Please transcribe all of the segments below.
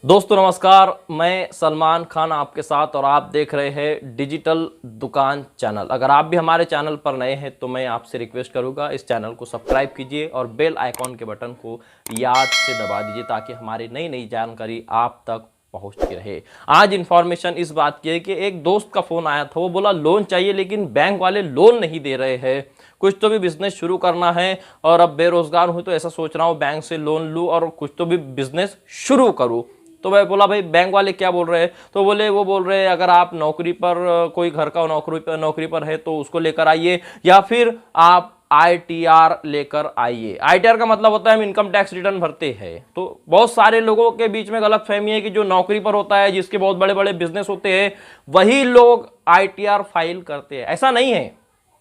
दोस्तों नमस्कार, मैं सलमान खान आपके साथ और आप देख रहे हैं डिजिटल दुकान चैनल। अगर आप भी हमारे चैनल पर नए हैं तो मैं आपसे रिक्वेस्ट करूंगा इस चैनल को सब्सक्राइब कीजिए और बेल आइकॉन के बटन को याद से दबा दीजिए ताकि हमारी नई नई जानकारी आप तक पहुंचती रहे। आज इंफॉर्मेशन इस बात की है कि एक दोस्त का फोन आया था, वो बोला लोन चाहिए लेकिन बैंक वाले लोन नहीं दे रहे हैं। कुछ तो भी बिजनेस शुरू करना है और अब बेरोजगार हूं तो ऐसा सोच रहा हूं बैंक से लोन लूं और कुछ तो भी बिजनेस शुरू करूं। तो मैं बोला भाई बैंक वाले क्या बोल रहे हैं? तो वो बोल रहे हैं अगर आप नौकरी पर कोई घर का नौकरी पर है तो उसको लेकर आइए या फिर आप आईटीआर लेकर आइए। आईटीआर का मतलब होता है हम इनकम टैक्स रिटर्न भरते हैं। तो बहुत सारे लोगों के बीच में गलत फहमी है कि जो नौकरी पर होता है, जिसके बहुत बड़े बड़े बिजनेस होते हैं, वही लोग आईटीआर फाइल करते हैं। ऐसा नहीं है,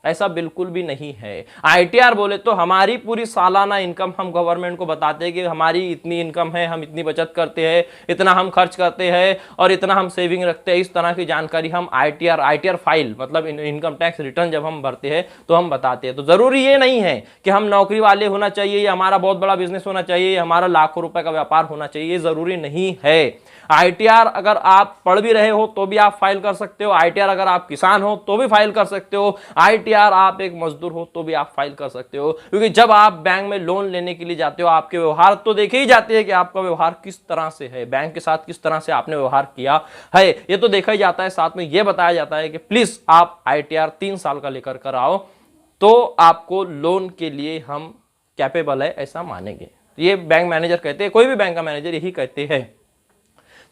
ऐसा बिल्कुल भी नहीं है। आईटीआर बोले तो हमारी पूरी सालाना इनकम हम गवर्नमेंट को बताते हैं कि हमारी इतनी इनकम है, हम इतनी बचत करते हैं, इतना हम खर्च करते हैं और इतना हम सेविंग रखते हैं। इस तरह की जानकारी हम आईटीआर फाइल मतलब इनकम टैक्स रिटर्न जब हम भरते हैं तो हम बताते हैं। तो जरूरी ये नहीं है कि हम नौकरी वाले होना चाहिए या हमारा बहुत बड़ा बिजनेस होना चाहिए या हमारा लाखों रुपए का व्यापार होना चाहिए, ये जरूरी नहीं है। आईटीआर अगर आप पढ़ भी रहे हो तो भी आप फाइल कर सकते हो। आईटीआर अगर आप किसान हो तो भी फाइल कर सकते हो। आईटीआर आप एक मजदूर हो तो भी आप फाइल कर सकते हो, क्योंकि जब आप बैंक में लोन लेने के लिए जाते हो आपके व्यवहार तो देखे ही जाते हैं कि आपका व्यवहार किस तरह से है, बैंक के साथ किस तरह से आपने व्यवहार किया है, ये तो देखा ही जाता है। साथ में यह बताया जाता है कि प्लीज आप आईटीआर 3 साल का लेकर कर आओ तो आपको लोन के लिए हम कैपेबल है ऐसा मानेंगे। ये बैंक मैनेजर कहते हैं, कोई भी बैंक का मैनेजर यही कहते हैं।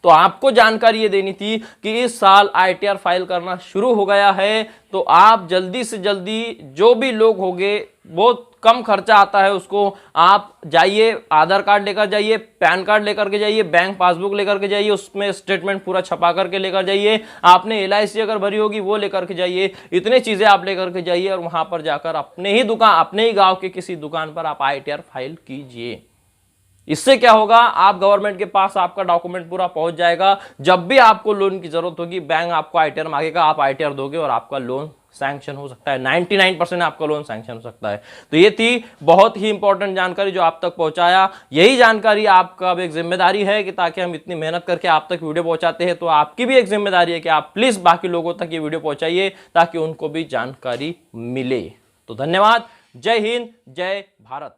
तो आपको जानकारी ये देनी थी कि इस साल आईटीआर फाइल करना शुरू हो गया है, तो आप जल्दी से जल्दी जो भी लोग होंगे, बहुत कम खर्चा आता है उसको, आप जाइए आधार कार्ड लेकर जाइए, पैन कार्ड लेकर के जाइए, बैंक पासबुक लेकर के जाइए, उसमें स्टेटमेंट पूरा छपा करके लेकर जाइए, आपने एलआईसी अगर भरी होगी वो लेकर के जाइए, इतनी चीजें आप लेकर के जाइए और वहां पर जाकर अपने ही गांव के किसी दुकान पर आप आईटीआर फाइल कीजिए। इससे क्या होगा, आप गवर्नमेंट के पास आपका डॉक्यूमेंट पूरा पहुंच जाएगा। जब भी आपको लोन की जरूरत होगी बैंक आपको आईटीआर मांगेगा, आप आईटीआर दोगे और आपका लोन सैंक्शन हो सकता है। 99% आपका लोन सैंक्शन हो सकता है। तो ये थी बहुत ही इंपॉर्टेंट जानकारी जो आप तक पहुंचाया। यही जानकारी आपका अब एक जिम्मेदारी है कि ताकि हम इतनी मेहनत करके आप तक वीडियो पहुंचाते हैं तो आपकी भी एक जिम्मेदारी है कि आप प्लीज बाकी लोगों तक ये वीडियो पहुंचाइए ताकि उनको भी जानकारी मिले। तो धन्यवाद। जय हिंद, जय भारत।